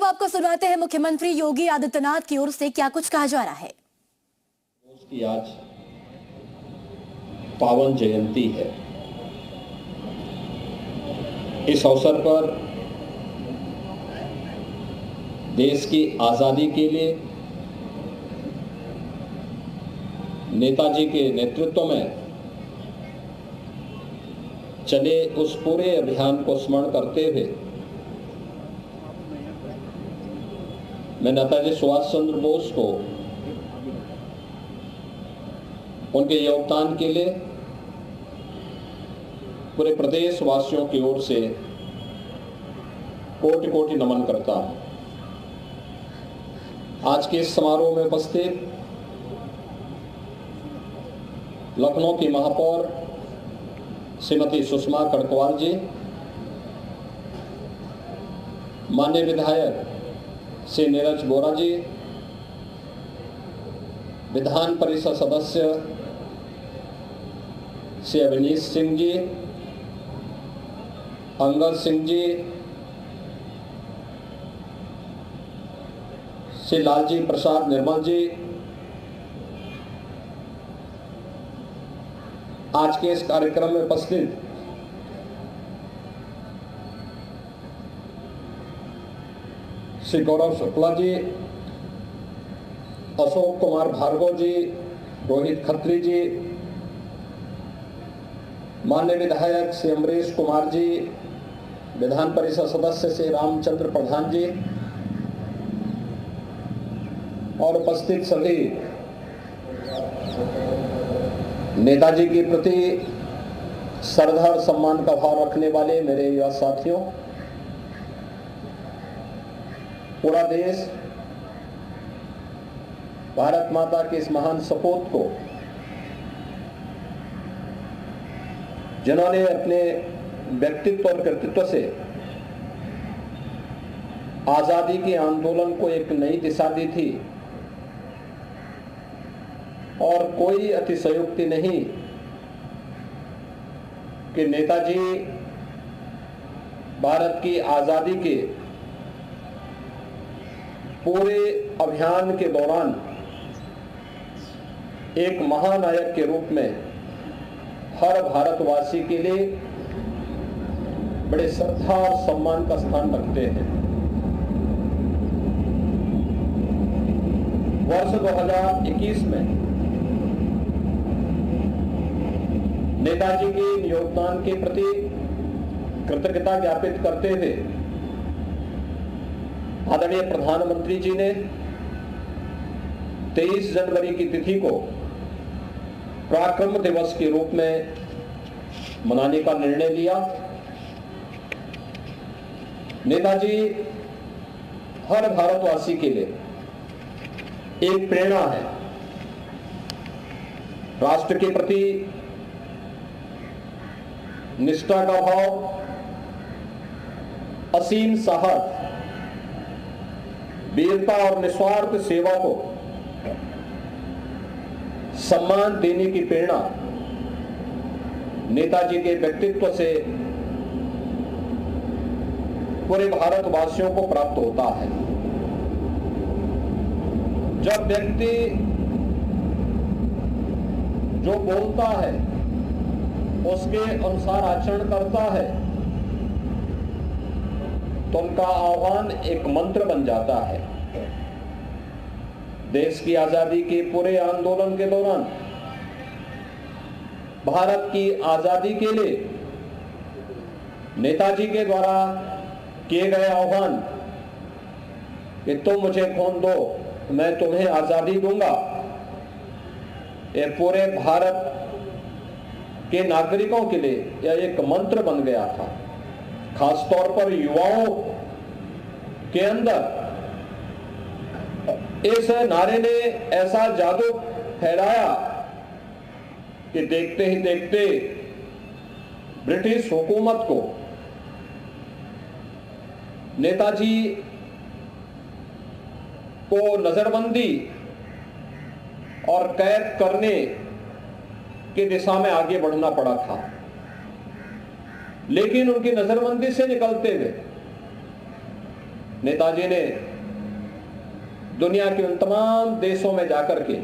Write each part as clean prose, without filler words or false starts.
आपको सुनाते हैं मुख्यमंत्री योगी आदित्यनाथ की ओर से क्या कुछ कहा जा रहा है। उसकी आज पावन जयंती है। इस अवसर पर देश की आजादी के लिए नेताजी के नेतृत्व में चले उस पूरे अभियान को स्मरण करते हुए मैं नेताजी सुभाष चंद्र बोस को उनके योगदान के लिए पूरे प्रदेश वासियों की ओर से कोटि कोटि नमन करता हूं। आज के इस समारोह में उपस्थित लखनऊ की महापौर श्रीमती सुषमा कड़कवाल जी, माननीय विधायक श्री नीरज बोरा जी, विधान परिषद सदस्य श्री अवनीश सिंह जी, अंगद सिंह जी, श्री लालजी प्रसाद निर्मल जी, आज के इस कार्यक्रम में उपस्थित श्री गौरव शुक्ला जी, अशोक कुमार भार्गव जी, रोहित खत्री जी, माननीय विधायक श्री अमरीश कुमार जी, विधान परिषद सदस्य श्री रामचंद्र प्रधान जी और उपस्थित सभी नेताजी के प्रति श्रद्धा और सम्मान का भाव रखने वाले मेरे युवा साथियों, पूरा देश भारत माता के इस महान सपूत को, जिन्होंने अपने व्यक्तित्व और कृतित्व से आजादी के आंदोलन को एक नई दिशा दी थी, और कोई अतिशयोक्ति नहीं कि नेताजी भारत की आजादी के पूरे अभियान के दौरान एक महानायक के रूप में हर भारतवासी के लिए बड़े श्रद्धा और सम्मान का स्थान रखते हैं। वर्ष 2021 में नेताजी के योगदान के प्रति कृतज्ञता ज्ञापित करते हुए आदरणीय प्रधानमंत्री जी ने 23 जनवरी की तिथि को पराक्रम दिवस के रूप में मनाने का निर्णय लिया। नेताजी हर भारतवासी के लिए एक प्रेरणा है। राष्ट्र के प्रति निष्ठा का भाव, असीम साहस, वीरता और निस्वार्थ सेवा को सम्मान देने की प्रेरणा नेताजी के व्यक्तित्व से पूरे भारतवासियों को प्राप्त होता है। जब व्यक्ति जो बोलता है उसके अनुसार आचरण करता है तो उनका आह्वान एक मंत्र बन जाता है। देश की आजादी के पूरे आंदोलन के दौरान भारत की आजादी के लिए नेताजी के द्वारा किए गए आह्वान कि तुम मुझे खून दो, मैं तुम्हें आजादी दूंगा, ये पूरे भारत के नागरिकों के लिए यह एक मंत्र बन गया था। खासतौर पर युवाओं के अंदर इस नारे ने ऐसा जादू फैलाया कि देखते ही देखते ब्रिटिश हुकूमत को नेताजी को नजरबंदी और कैद करने की दिशा में आगे बढ़ना पड़ा था। लेकिन उनकी नजरबंदी से निकलते हुए नेताजी ने दुनिया के उन तमाम देशों में जाकर के,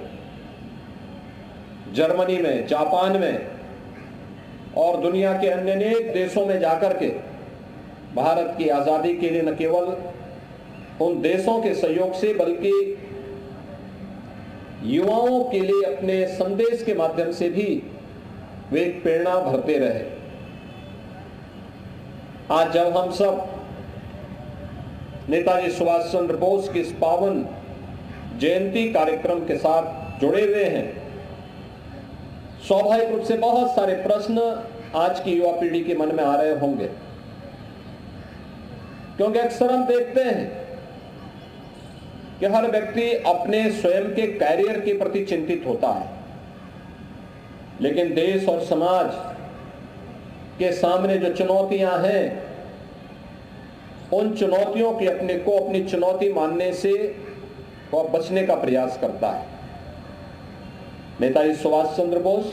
जर्मनी में, जापान में और दुनिया के अन्य अनेक देशों में जाकर के भारत की आजादी के लिए न केवल उन देशों के सहयोग से बल्कि युवाओं के लिए अपने संदेश के माध्यम से भी वे एक प्रेरणा भरते रहे। आज जब हम सब नेताजी सुभाष चंद्र बोस के इस पावन जयंती कार्यक्रम के साथ जुड़े हुए हैं, स्वाभाविक रूप से बहुत सारे प्रश्न आज की युवा पीढ़ी के मन में आ रहे होंगे, क्योंकि अक्सर हम देखते हैं कि हर व्यक्ति अपने स्वयं के कैरियर के प्रति चिंतित होता है, लेकिन देश और समाज के सामने जो चुनौतियां हैं, उन चुनौतियों की अपनी चुनौती मानने से वह बचने का प्रयास करता है। नेताजी सुभाष चंद्र बोस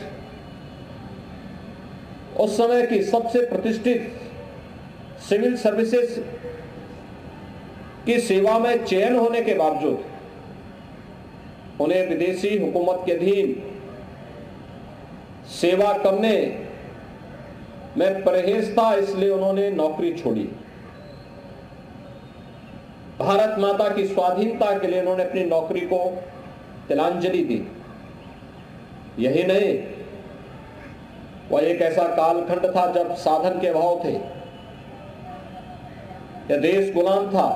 उस समय की सबसे प्रतिष्ठित सिविल सर्विसेज की सेवा में चयन होने के बावजूद उन्हें विदेशी हुकूमत के अधीन सेवा करने में परहेज था, इसलिए उन्होंने नौकरी छोड़ी। भारत माता की स्वाधीनता के लिए उन्होंने अपनी नौकरी को तिलांजलि दी। यही नहीं, वह एक ऐसा कालखंड था जब साधन के अभाव थे, यह देश गुलाम था,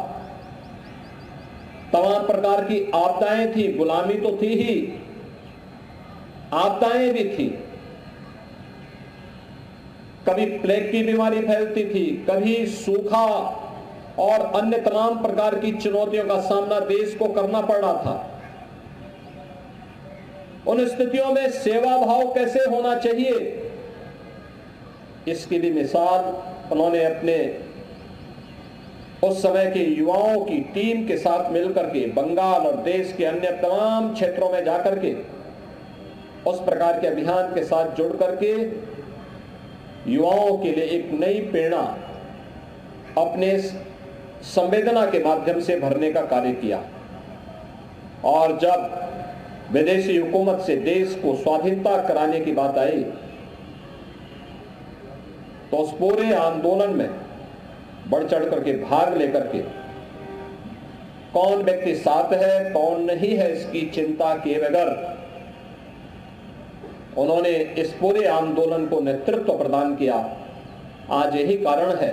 तमाम प्रकार की आपदाएं थी, गुलामी तो थी ही, आपदाएं भी थी। कभी प्लेग की बीमारी फैलती थी, कभी सूखा और अन्य तमाम प्रकार की चुनौतियों का सामना देश को करना पड़ रहा था। उन स्थितियों में सेवा भाव कैसे होना चाहिए, इसकी भी मिसाल उन्होंने अपने उस समय के युवाओं की टीम के साथ मिलकर के बंगाल और देश के अन्य तमाम क्षेत्रों में जाकर के उस प्रकार के अभियान के साथ जुड़ करके युवाओं के लिए एक नई प्रेरणा अपने संवेदना के माध्यम से भरने का कार्य किया। और जब विदेशी हुकूमत से देश को स्वाधीनता कराने की बात आई, तो उस पूरे आंदोलन में बढ़ चढ़ करके भाग लेकर के कौन व्यक्ति साथ है कौन नहीं है इसकी चिंता किए बगैर उन्होंने इस पूरे आंदोलन को नेतृत्व प्रदान किया। आज यही कारण है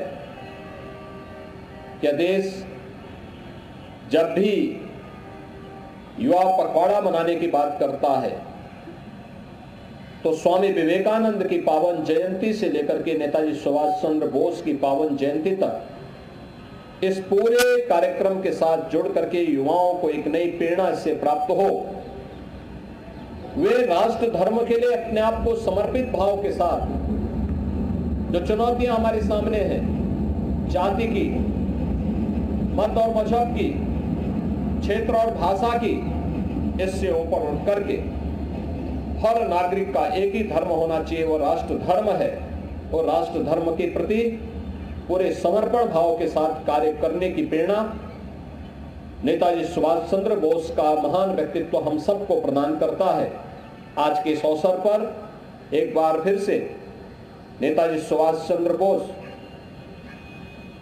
कि देश जब भी युवा पखवाड़ा मनाने की बात करता है तो स्वामी विवेकानंद की पावन जयंती से लेकर के नेताजी सुभाष चंद्र बोस की पावन जयंती तक इस पूरे कार्यक्रम के साथ जुड़ करके युवाओं को एक नई प्रेरणा इससे प्राप्त हो, वे राष्ट्र धर्म के लिए अपने आप को समर्पित भाव के साथ जो चुनौतियां हमारे सामने हैं, जाति की, मत और मजहब की, क्षेत्र और भाषा की, इससे ऊपर उठ करके हर नागरिक का एक ही धर्म होना चाहिए, वो राष्ट्र धर्म है। और राष्ट्र धर्म के प्रति पूरे समर्पण भाव के साथ कार्य करने की प्रेरणा नेताजी सुभाष चंद्र बोस का महान व्यक्तित्व हम सबको प्रदान करता है। आज के इस अवसर पर एक बार फिर से नेताजी सुभाष चंद्र बोस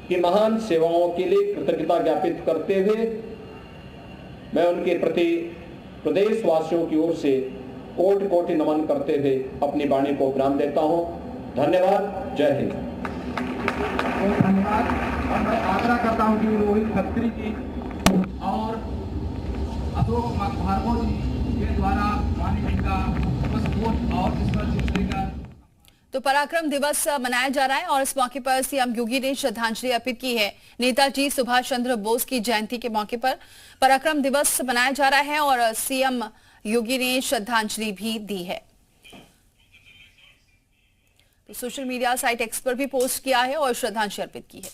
की महान सेवाओं के लिए कृतज्ञता ज्ञापित करते हुए मैं उनके प्रति प्रदेशवासियों की ओर से कोटि कोटि नमन करते हुए अपनी वाणी को विराम देता हूं। धन्यवाद। जय हिंद। धन्यवाद। और मैं आग्रह करता हूं कि रोहित खत्री जी और अशोक भार्गव जी के द्वारा माननीय जी का पुष्प और पुष्प। तो पराक्रम दिवस मनाया जा रहा है और इस मौके पर सीएम योगी ने श्रद्धांजलि अर्पित की है। नेताजी सुभाष चंद्र बोस की जयंती के मौके पर पराक्रम दिवस मनाया जा रहा है और सीएम योगी ने श्रद्धांजलि भी दी है। तो सोशल मीडिया साइट एक्स पर भी पोस्ट किया है और श्रद्धांजलि अर्पित की है।